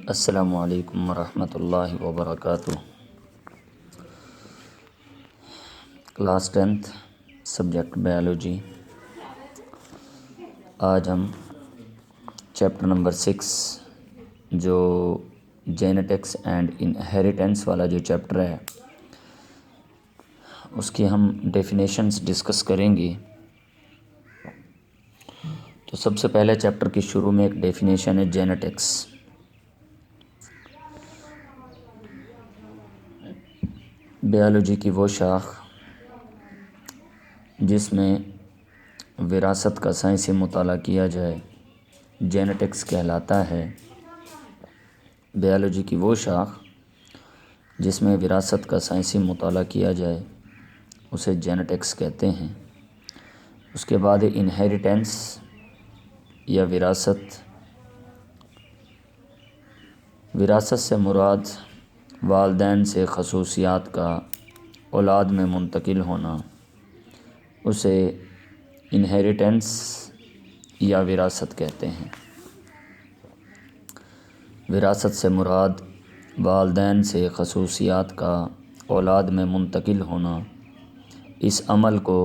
السلام علیکم ورحمۃ اللہ وبرکاتہ۔ Class 10 subject biology. آج ہم چیپٹر نمبر 6 جو جینیٹکس اینڈ انہیریٹنس والا جو چیپٹر ہے اس کی ہم ڈیفینیشنز ڈسکس کریں گے۔ تو سب سے پہلے چیپٹر کی شروع میں ایک ڈیفینیشن ہے جینیٹکس۔ بائیولوجی کی وہ شاخ جس میں وراثت کا سائنسی مطالعہ کیا جائے جینیٹکس کہلاتا ہے۔ بائیولوجی کی وہ شاخ جس میں وراثت کا سائنسی مطالعہ کیا جائے اسے جینیٹکس کہتے ہیں۔ اس کے بعد انہیریٹنس یا وراثت۔ وراثت سے مراد والدین سے خصوصیات کا اولاد میں منتقل ہونا، اسے انہیریٹنس یا وراثت کہتے ہیں۔ وراثت سے مراد والدین سے خصوصیات کا اولاد میں منتقل ہونا، اس عمل کو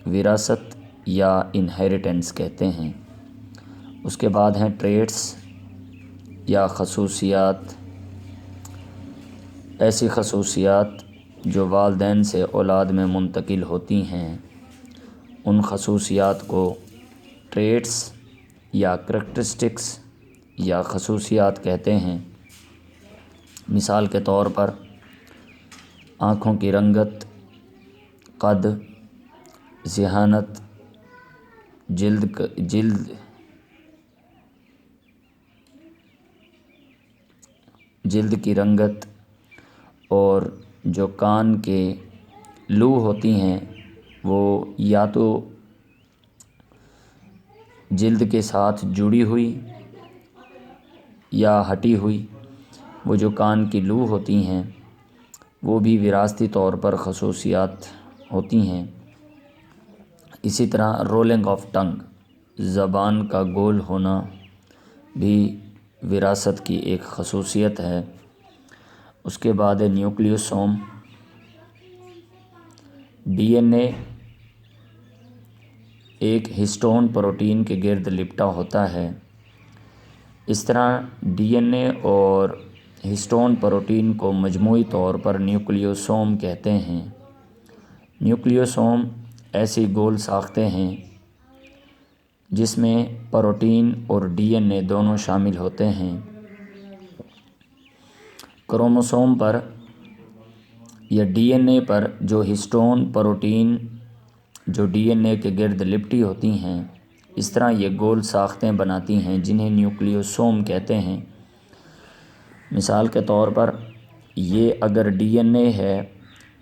وراثت یا انہیریٹنس کہتے ہیں۔ اس کے بعد ہیں ٹریٹس یا خصوصیات۔ ایسی خصوصیات جو والدین سے اولاد میں منتقل ہوتی ہیں ان خصوصیات کو ٹریٹس یا کریکٹرسٹکس یا خصوصیات کہتے ہیں۔ مثال کے طور پر آنکھوں کی رنگت، قد، ذہانت، جلد کی رنگت، اور جو کان کے لو ہوتی ہیں وہ یا تو جلد کے ساتھ جڑی ہوئی یا ہٹی ہوئی، وہ جو کان کی لو ہوتی ہیں وہ بھی وراثتی طور پر خصوصیات ہوتی ہیں۔ اسی طرح رولنگ آف ٹنگ، زبان کا گول ہونا بھی وراثت کی ایک خصوصیت ہے۔ اس کے بعد نیوکلیوسوم۔ ڈی این اے ایک ہسٹون پروٹین کے گرد لپٹا ہوتا ہے۔ اس طرح ڈی این اے اور ہسٹون پروٹین کو مجموعی طور پر نیوکلیوسوم کہتے ہیں۔ نیوکلیوسوم ایسی گول ساختیں ہیں جس میں پروٹین اور ڈی این اے دونوں شامل ہوتے ہیں۔ کروموسوم پر یا ڈی این اے پر جو ہسٹون پروٹین جو ڈی این اے کے گرد لپٹی ہوتی ہیں، اس طرح یہ گول ساختیں بناتی ہیں جنہیں نیوکلیوسوم کہتے ہیں۔ مثال کے طور پر یہ اگر ڈی این اے ہے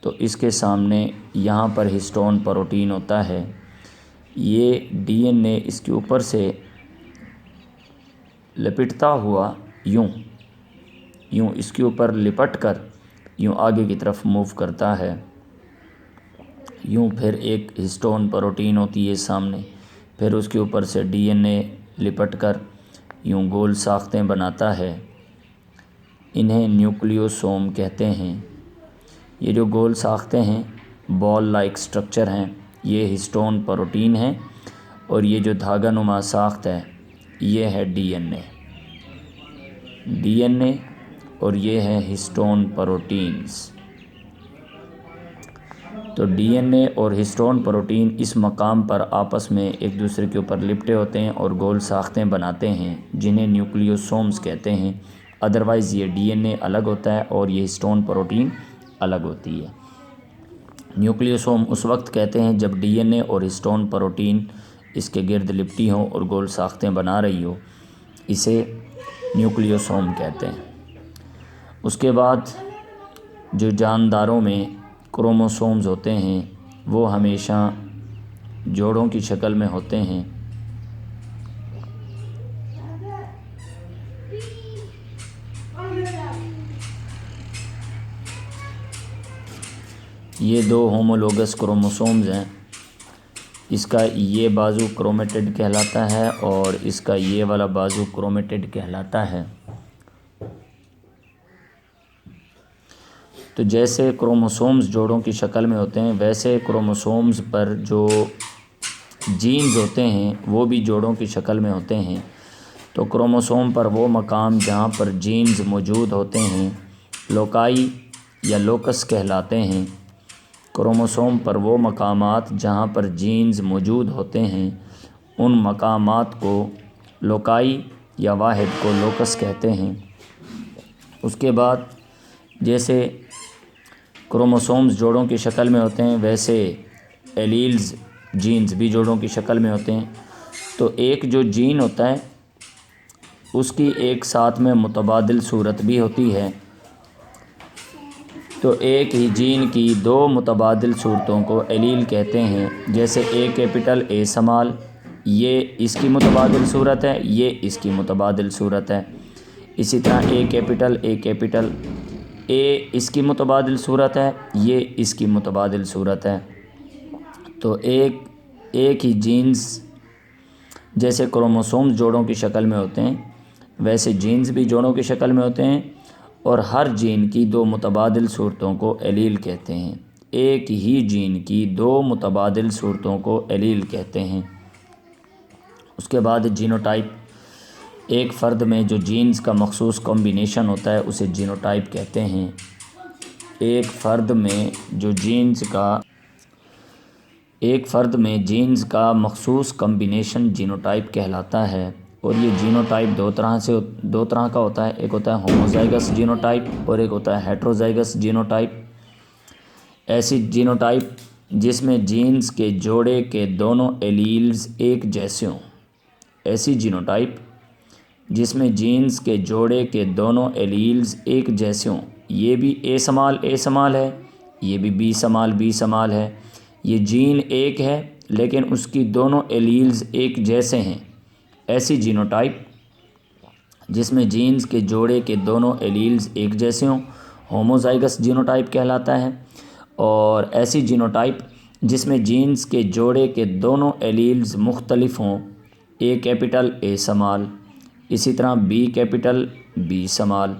تو اس کے سامنے یہاں پر ہسٹون پروٹین ہوتا ہے، یہ ڈی این اے اس کے اوپر سے لپٹتا ہوا یوں اس کے اوپر لپٹ کر یوں آگے کی طرف موو کرتا ہے، یوں پھر ایک ہسٹون پروٹین ہوتی ہے سامنے، پھر اس کے اوپر سے ڈی این اے لپٹ کر یوں گول ساختیں بناتا ہے، انہیں نیوکلیوسوم کہتے ہیں۔ یہ جو گول ساختیں ہیں بال لائک سٹرکچر ہیں، یہ ہسٹون پروٹین ہیں، اور یہ جو دھاگا نما ساخت ہے یہ ہے ڈی این اے اور یہ ہے ہسٹون پروٹینز۔ تو ڈی این اے اور ہسٹون پروٹین اس مقام پر آپس میں ایک دوسرے کے اوپر لپٹے ہوتے ہیں اور گول ساختیں بناتے ہیں جنہیں نیوکلیوسومز کہتے ہیں۔ ادروائز یہ ڈی این اے الگ ہوتا ہے اور یہ ہسٹون پروٹین الگ ہوتی ہے۔ نیوکلیوسوم اس وقت کہتے ہیں جب ڈی این اے اور ہسٹون پروٹین اس کے گرد لپٹی ہوں اور گول ساختیں بنا رہی ہو، اسے نیوکلیوسوم کہتے ہیں۔ اس کے بعد جو جانداروں میں کروموسومز ہوتے ہیں وہ ہمیشہ جوڑوں کی شکل میں ہوتے ہیں۔ یہ دو ہومولوگس کروموسومز ہیں، اس کا یہ بازو کرومیٹڈ کہلاتا ہے اور اس کا یہ والا بازو کرومیٹڈ کہلاتا ہے۔ تو جیسے کروموسومز جوڑوں کی شکل میں ہوتے ہیں، ویسے کروموسومز پر جو جینز ہوتے ہیں وہ بھی جوڑوں کی شکل میں ہوتے ہیں۔ تو کروموسوم پر وہ مقام جہاں پر جینز موجود ہوتے ہیں لوکائی یا لوکس کہلاتے ہیں۔ کروموسوم پر وہ مقامات جہاں پر جینز موجود ہوتے ہیں ان مقامات کو لوکائی یا واحد کو لوکس کہتے ہیں۔ اس کے بعد جیسے کروموسومز جوڑوں کی شکل میں ہوتے ہیں ویسے ایلیلز جینز بھی جوڑوں کی شکل میں ہوتے ہیں۔ تو ایک جو جین ہوتا ہے اس کی ایک ساتھ میں متبادل صورت بھی ہوتی ہے۔ تو ایک ہی جین کی دو متبادل صورتوں کو ایلیل کہتے ہیں، جیسے اے کیپٹل اے اسمال، یہ اس کی متبادل صورت ہے، یہ اس کی متبادل صورت ہے۔ اسی طرح اے کیپٹل اے اس کی متبادل صورت ہے، یہ اس کی متبادل صورت ہے۔ تو ایک ہی جینز جیسے کروموسومز جوڑوں کی شکل میں ہوتے ہیں ویسے جینز بھی جوڑوں کی شکل میں ہوتے ہیں، اور ہر جین کی دو متبادل صورتوں کو ایلیل کہتے ہیں۔ ایک ہی جین کی دو متبادل صورتوں کو ایلیل کہتے ہیں۔ اس کے بعد جینوٹائپ، ایک فرد میں جو جینز کا مخصوص کمبینیشن ہوتا ہے اسے جینوٹائپ کہتے ہیں۔ ایک فرد میں جینز کا مخصوص کمبینیشن جینوٹائپ کہلاتا ہے، اور یہ جینوٹائپ دو طرح کا ہوتا ہے، ایک ہوتا ہے ہوموزائگس جینوٹائپ اور ایک ہوتا ہے ہیٹروزائگس جینوٹائپ۔ ایسی جینوٹائپ جس میں جینز کے جوڑے کے دونوں ایلیلز ایک جیسے ہوں، ایسی جینوٹائپ جس میں جینز کے جوڑے کے دونوں ایلیلز ایک جیسے ہوں، یہ بھی اے اسمال ہے، یہ بھی بی اسمال ہے، یہ جین ایک ہے لیکن اس کی دونوں ایلیلز ایک جیسے ہیں۔ ایسی جینوٹائپ جس میں جینز کے جوڑے کے دونوں ایلیلز ایک جیسے ہوں ہوموزائگس جینوٹائپ کہلاتا ہے، اور ایسی جینوٹائپ جس میں جینز کے جوڑے کے دونوں ایلیلز مختلف ہوں، اے کیپٹل اے اسمال، اسی طرح بی کیپٹل بی اسمال۔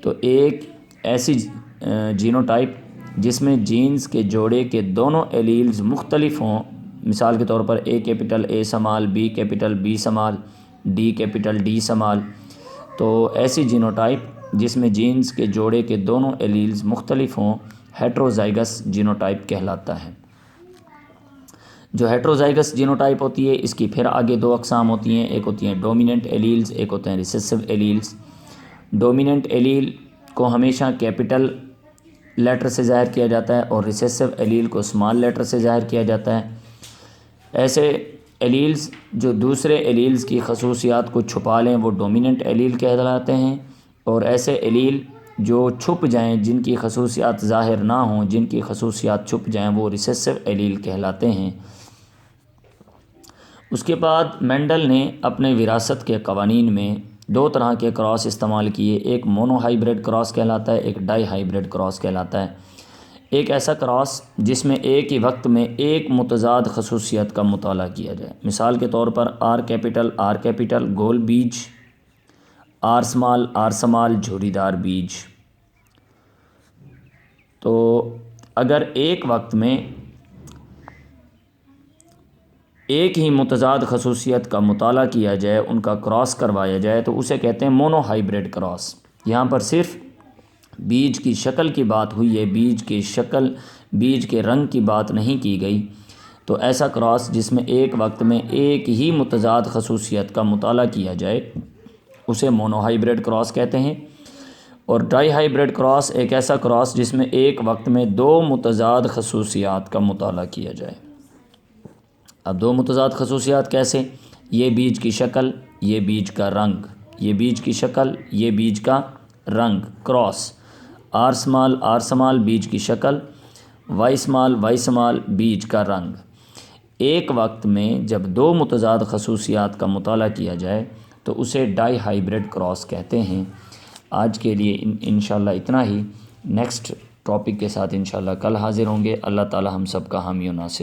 تو ایک ایسی جینوٹائپ جس میں جینز کے جوڑے کے دونوں ایلیلز مختلف ہوں، مثال کے طور پر A capital A small, B capital B small, D capital D small. تو ایسی جینوٹائپ جس میں جینز کے جوڑے کے دونوں ایلیلز مختلف ہوں ہیٹروزائگس جینوٹائپ کہلاتا ہے۔ جو ہیٹروزائگس جینوٹائپ ہوتی ہے اس کی پھر آگے دو اقسام ہوتی ہیں، ایک ہوتی ہیں ڈومیننٹ ایلیلز، ایک ہوتے ہیں ریسیسو ایلیلز۔ ڈومیننٹ ایلیل کو ہمیشہ کیپٹل لیٹر سے ظاہر کیا جاتا ہے اور ریسیسو ایلیل کو اسمال لیٹر سے ظاہر کیا جاتا ہے۔ ایسے ایلیلز جو دوسرے ایلیلز کی خصوصیات کو چھپا لیں وہ ڈومیننٹ ایلیل کہلاتے ہیں، اور ایسے ایلیل جو چھپ جائیں، جن کی خصوصیات ظاہر نہ ہوں، جن کی خصوصیات چھپ جائیں، وہ ریسیسو ایلیل کہلاتے ہیں۔ اس کے بعد مینڈل نے اپنے وراثت کے قوانین میں دو طرح کے کراس استعمال کیے، ایک مونو ہائیبرڈ کراس کہلاتا ہے، ایک ڈائی ہائیبرڈ کراس کہلاتا ہے۔ ایک ایسا کراس جس میں ایک ہی وقت میں ایک متضاد خصوصیت کا مطالعہ کیا جائے، مثال کے طور پر آر کیپٹل گول بیج، آر سمال جھوری دار بیج۔ تو اگر ایک وقت میں ایک ہی متضاد خصوصیت کا مطالعہ کیا جائے، ان کا کراس کروایا جائے تو اسے کہتے ہیں مونو ہائیبرڈ کراس۔ یہاں پر صرف بیج کی شکل کی بات ہوئی ہے، بیج کے رنگ کی بات نہیں کی گئی۔ تو ایسا کراس جس میں ایک وقت میں ایک ہی متضاد خصوصیت کا مطالعہ کیا جائے اسے مونو ہائیبرڈ کراس کہتے ہیں۔ اور ڈائی ہائیبرڈ کراس ایک ایسا کراس جس میں ایک وقت میں دو متضاد خصوصیات کا مطالعہ کیا جائے۔ اب دو متضاد خصوصیات کیسے؟ یہ بیج کی شکل، یہ بیج کا رنگ، یہ بیج کی شکل، یہ بیج کا رنگ، کراس۔ آر سمال بیج کی شکل، وائی سمال بیج کا رنگ۔ ایک وقت میں جب دو متضاد خصوصیات کا مطالعہ کیا جائے تو اسے ڈائی ہائیبرڈ کراس کہتے ہیں۔ آج کے لیے انشاءاللہ اتنا ہی، نیکسٹ ٹاپک کے ساتھ انشاءاللہ کل حاضر ہوں گے۔ اللہ تعالی ہم سب کا حامی و ناصر